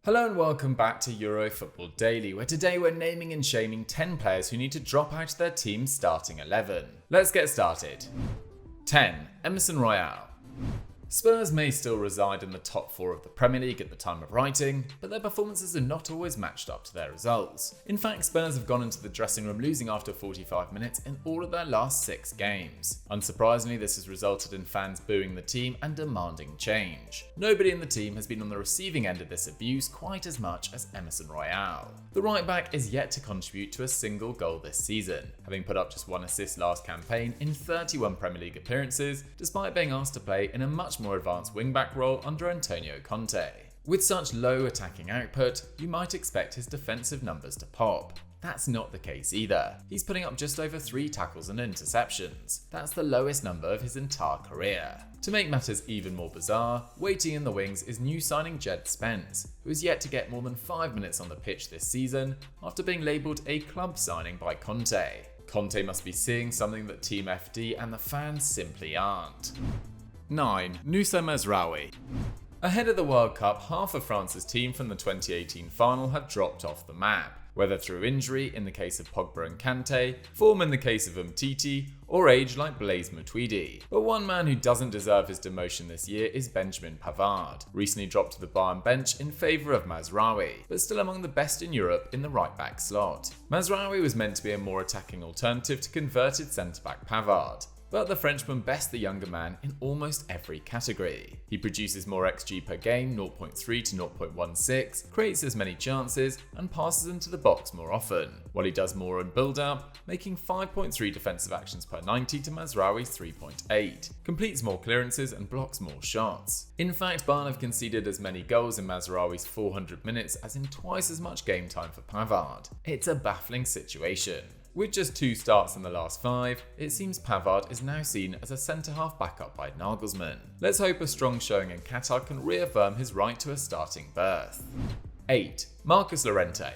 Hello and welcome back to Euro Football Daily, where today we're naming and shaming 10 players who need to drop out of their team's starting 11. Let's get started. 10. Emerson Royal. Spurs may still reside in the top 4 of the Premier League at the time of writing, but their performances are not always matched up to their results. In fact, Spurs have gone into the dressing room losing after 45 minutes in all of their last 6 games. Unsurprisingly, this has resulted in fans booing the team and demanding change. Nobody in the team has been on the receiving end of this abuse quite as much as Emerson Royal. The right-back is yet to contribute to a single goal this season, having put up just 1 assist last campaign in 31 Premier League appearances, despite being asked to play in a much more advanced wing-back role under Antonio Conte. With such low attacking output, you might expect his defensive numbers to pop. That's not the case either. He's putting up just over 3 tackles and interceptions. That's the lowest number of his entire career. To make matters even more bizarre, waiting in the wings is new signing Jed Spence, who is yet to get more than 5 minutes on the pitch this season after being labelled a club signing by Conte. Conte must be seeing something that Team FD and the fans simply aren't. 9. Noussari Mazraoui. Ahead of the World Cup, half of France's team from the 2018 final had dropped off the map, whether through injury in the case of Pogba and Kante, form in the case of Umtiti, or age like Blaise Matuidi. But one man who doesn't deserve his demotion this year is Benjamin Pavard, recently dropped to the Bayern bench in favour of Mazraoui, but still among the best in Europe in the right-back slot. Mazraoui was meant to be a more attacking alternative to converted centre-back Pavard, but the Frenchman bests the younger man in almost every category. He produces more XG per game, 0.3 to 0.16, creates as many chances, and passes into the box more often, while he does more in build-up, making 5.3 defensive actions per 90 to Mazraoui's 3.8, completes more clearances and blocks more shots. In fact, Bayern have conceded as many goals in Mazraoui's 400 minutes as in twice as much game time for Pavard. It's a baffling situation. With just 2 starts in the last 5, it seems Pavard is now seen as a centre-half backup by Nagelsmann. Let's hope a strong showing in Qatar can reaffirm his right to a starting berth. 8. Marcos Llorente.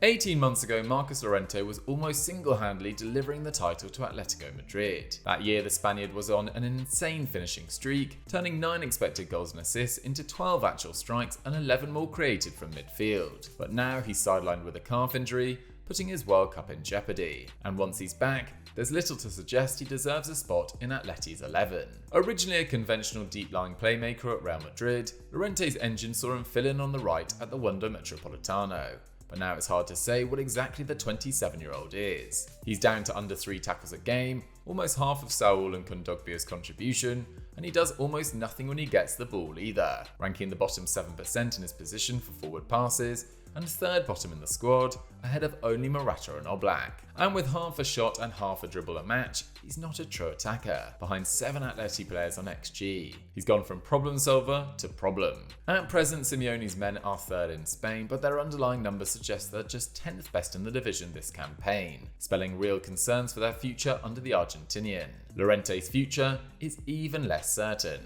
18 months ago, Marcos Llorente was almost single-handedly delivering the title to Atletico Madrid. That year, the Spaniard was on an insane finishing streak, turning 9 expected goals and assists into 12 actual strikes and 11 more created from midfield. But now he's sidelined with a calf injury, putting his World Cup in jeopardy. And once he's back, there's little to suggest he deserves a spot in Atleti's 11. Originally a conventional deep-lying playmaker at Real Madrid, Llorente's engine saw him fill in on the right at the Wanda Metropolitano. But now it's hard to say what exactly the 27-year-old is. He's down to under 3 tackles a game, almost half of Saul and Kondogbia's contribution, and he does almost nothing when he gets the ball either, ranking the bottom 7% in his position for forward passes, and 3rd bottom in the squad, ahead of only Morata and Oblak. And with half a shot and half a dribble a match, he's not a true attacker, behind 7 Atleti players on XG. He's gone from problem solver to problem. At present, Simeone's men are 3rd in Spain, but their underlying numbers suggest they're just 10th best in the division this campaign, spelling real concerns for their future under the Argentinian. Llorente's future is even less certain.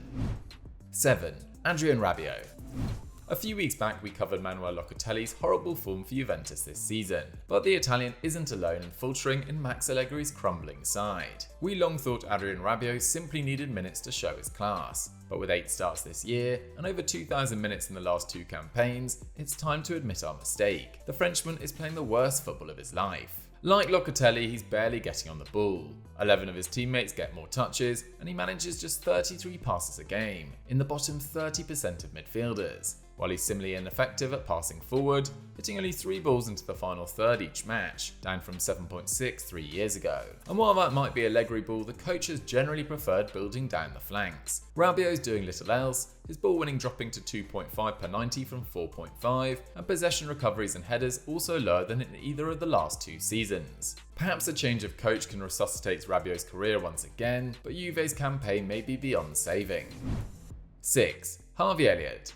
7. Adrien Rabiot. A few weeks back, we covered Manuel Locatelli's horrible form for Juventus this season, but the Italian isn't alone in faltering in Max Allegri's crumbling side. We long thought Adrien Rabiot simply needed minutes to show his class, but with 8 starts this year and over 2,000 minutes in the last 2 campaigns, it's time to admit our mistake. The Frenchman is playing the worst football of his life. Like Locatelli, he's barely getting on the ball. 11 of his teammates get more touches, and he manages just 33 passes a game, in the bottom 30% of midfielders, while he's similarly ineffective at passing forward, hitting only 3 balls into the final third each match, down from 7.6 3 years ago. And while that might be a Allegri ball, the coach has generally preferred building down the flanks. Rabiot's doing little else, his ball winning dropping to 2.5 per 90 from 4.5, and possession recoveries and headers also lower than in either of the last 2 seasons. Perhaps a change of coach can resuscitate Rabiot's career once again, but Juve's campaign may be beyond saving. 6. Harvey Elliot.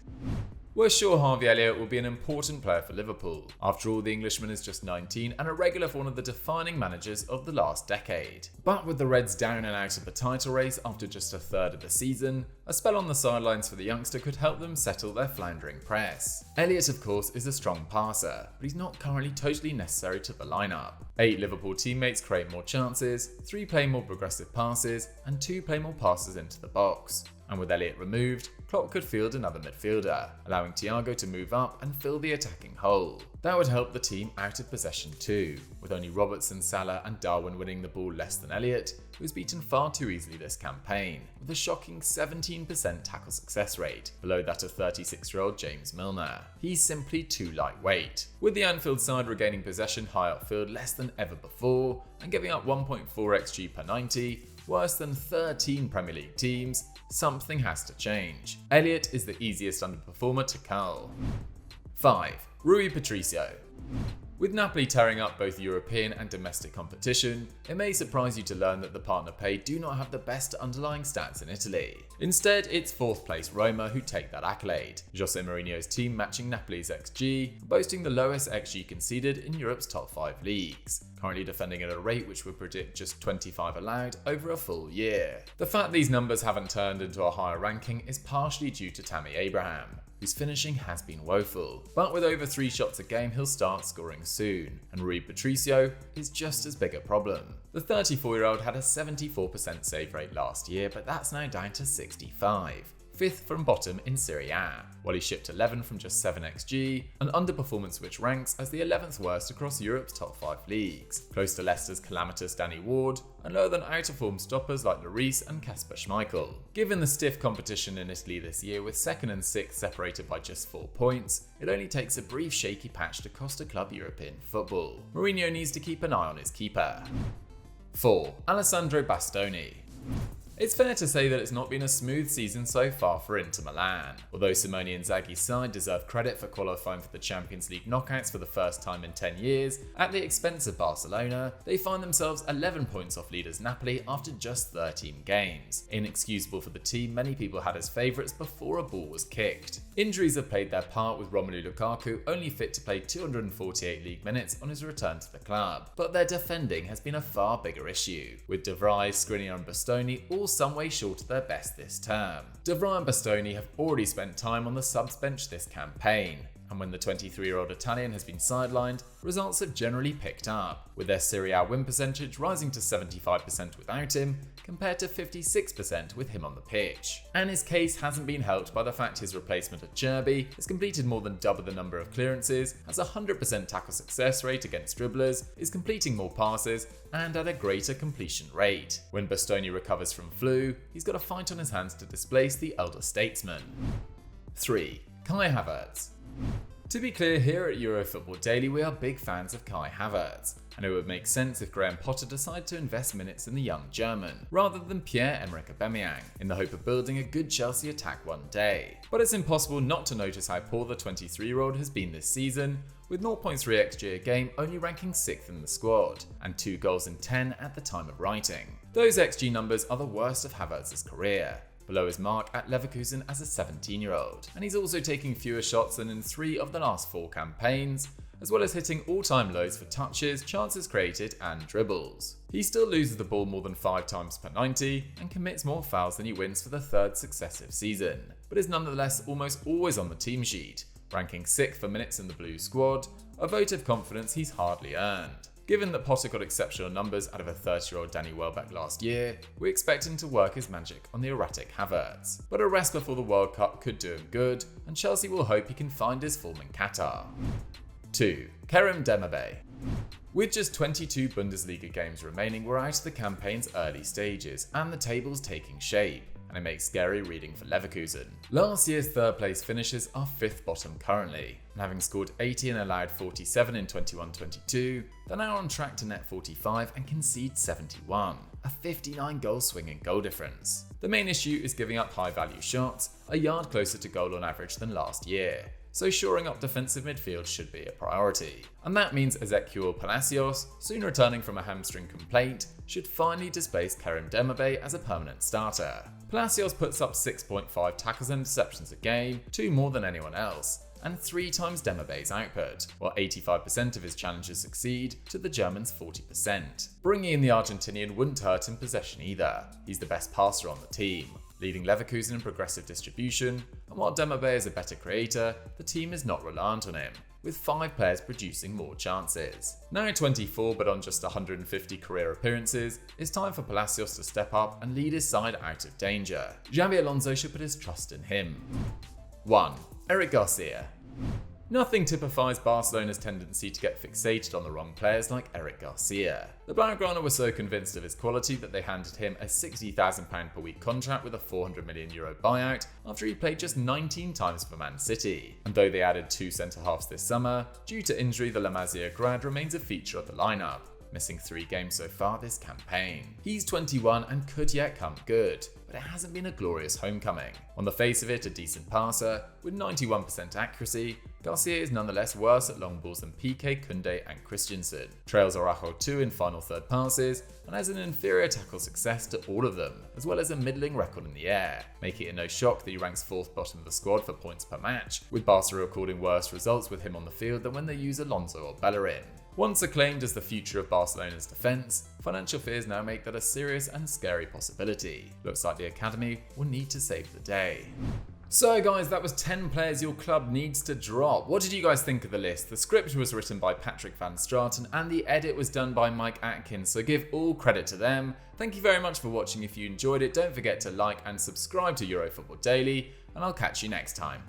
We're sure Harvey Elliot will be an important player for Liverpool. After all, the Englishman is just 19 and a regular for one of the defining managers of the last decade. But with the Reds down and out of the title race after just a 1/3 of the season, a spell on the sidelines for the youngster could help them settle their floundering press. Elliot, of course, is a strong passer, but he's not currently totally necessary to the lineup. 8 Liverpool teammates create more chances, 3 play more progressive passes, and 2 play more passes into the box. And with Elliot removed, Klopp could field another midfielder, allowing Thiago to move up and fill the attacking hole. That would help the team out of possession too, with only Robertson, Salah and Darwin winning the ball less than Elliot, who was beaten far too easily this campaign, with a shocking 17% tackle success rate, below that of 36-year-old James Milner. He's simply too lightweight. With the Anfield side regaining possession high upfield less than ever before, and giving up 1.4 xG per 90, worse than 13 Premier League teams, something has to change. Elliot is the easiest underperformer to cull. 5. Rui Patricio. With Napoli tearing up both European and domestic competition, it may surprise you to learn that the partner paid do not have the best underlying stats in Italy. Instead, it's 4th place Roma who take that accolade, Jose Mourinho's team matching Napoli's XG, boasting the lowest XG conceded in Europe's top 5 leagues, currently defending at a rate which would predict just 25 allowed over a full year. The fact these numbers haven't turned into a higher ranking is partially due to Tammy Abraham, whose finishing has been woeful, but with over 3 shots a game he'll start scoring soon, and Rui Patricio is just as big a problem. The 34-year-old had a 74% save rate last year, but that's now down to 65. 5th from bottom in Serie A, while he shipped 11 from just 7 xG, an underperformance which ranks as the 11th worst across Europe's top 5 leagues, close to Leicester's calamitous Danny Ward, and lower than out-of-form stoppers like Lloris and Kasper Schmeichel. Given the stiff competition in Italy this year, with 2nd and 6th separated by just 4 points, it only takes a brief shaky patch to cost a club European football. Mourinho needs to keep an eye on his keeper. 4. Alessandro Bastoni. It's fair to say that it's not been a smooth season so far for Inter Milan. Although Simone Inzaghi's side deserve credit for qualifying for the Champions League knockouts for the first time in 10 years, at the expense of Barcelona, they find themselves 11 points off leaders Napoli after just 13 games. Inexcusable for the team many people had as favourites before a ball was kicked. Injuries have played their part, with Romelu Lukaku only fit to play 248 league minutes on his return to the club. But their defending has been a far bigger issue, with De Vrij, Skriniar and Bastoni all some way short of their best this term. De Vrij and Bastoni have already spent time on the subs bench this campaign, and when the 23-year-old Italian has been sidelined, results have generally picked up, with their Serie A win percentage rising to 75% without him, compared to 56% with him on the pitch. And his case hasn't been helped by the fact his replacement at Cherby has completed more than double the number of clearances, has a 100% tackle success rate against dribblers, is completing more passes, and at a greater completion rate. When Bastoni recovers from flu, he's got a fight on his hands to displace the elder statesman. 3. Kai Havertz. To be clear, here at Eurofootball Daily we are big fans of Kai Havertz, and it would make sense if Graham Potter decided to invest minutes in the young German, rather than Pierre-Emerick Aubameyang, in the hope of building a good Chelsea attack one day. But it's impossible not to notice how poor the 23-year-old has been this season, with 0.3 xG a game only ranking 6th in the squad, and 2 goals in 10 at the time of writing. Those xG numbers are the worst of Havertz's career, below his mark at Leverkusen as a 17-year-old, and he's also taking fewer shots than in 3 of the last 4 campaigns, as well as hitting all-time lows for touches, chances created and dribbles. He still loses the ball more than 5 times per 90 and commits more fouls than he wins for the 3rd successive season, but is nonetheless almost always on the team sheet, ranking 6th for minutes in the blue squad, a vote of confidence he's hardly earned. Given that Potter got exceptional numbers out of a 30-year-old Danny Welbeck last year, we expect him to work his magic on the erratic Havertz. But a rest before the World Cup could do him good, and Chelsea will hope he can find his form in Qatar. 2. Kerem Demirbay. With just 22 Bundesliga games remaining, we're out of the campaign's early stages, and the table's taking shape, and it makes scary reading for Leverkusen. Last year's 3rd place finishers are 5th bottom currently, and having scored 80 and allowed 47 in 21-22, they're now on track to net 45 and concede 71, a 59 goal swing in goal difference. The main issue is giving up high value shots, a yard closer to goal on average than last year, so shoring up defensive midfield should be a priority. And that means Ezequiel Palacios, soon returning from a hamstring complaint, should finally displace Kerem Demirbay as a permanent starter. Palacios puts up 6.5 tackles and interceptions a game, 2 more than anyone else, and 3 times Demirbay's output, while 85% of his challenges succeed to the German's 40%. Bringing in the Argentinian wouldn't hurt in possession either. He's the best passer on the team. leading Leverkusen in progressive distribution, and while DEMIRBAY is a better creator, the team is not reliant on him, with 5 players producing more chances. Now 24 but on just 150 career appearances, it's time for Palacios to step up and lead his side out of danger. Xabi Alonso should put his trust in him. 1. Eric Garcia. Nothing typifies Barcelona's tendency to get fixated on the wrong players like Eric Garcia. The Blaugrana were so convinced of his quality that they handed him a £60,000 per week contract with a €400 million buyout after he played just 19 times for Man City. And though they added 2 centre-halves this summer, due to injury the La Masia grad remains a feature of the lineup, missing 3 games so far this campaign. He's 21 and could yet come good, but it hasn't been a glorious homecoming. On the face of it, a decent passer, with 91% accuracy, Garcia is nonetheless worse at long balls than Piqué, Koundé and Christensen, trails Araujo 2 in final third passes, and has an inferior tackle success to all of them, as well as a middling record in the air, making it no shock that he ranks 4th bottom of the squad for points per match, with Barca recording worse results with him on the field than when they use Alonso or Bellerin. Once acclaimed as the future of Barcelona's defence, financial fears now make that a serious and scary possibility. Looks like the academy will need to save the day. So guys, that was 10 players your club needs to drop. What did you guys think of the list? The script was written by Patrick van Straten and the edit was done by Mike Atkins, so give all credit to them. Thank you very much for watching. If you enjoyed it, don't forget to like and subscribe to Eurofootball Daily, and I'll catch you next time.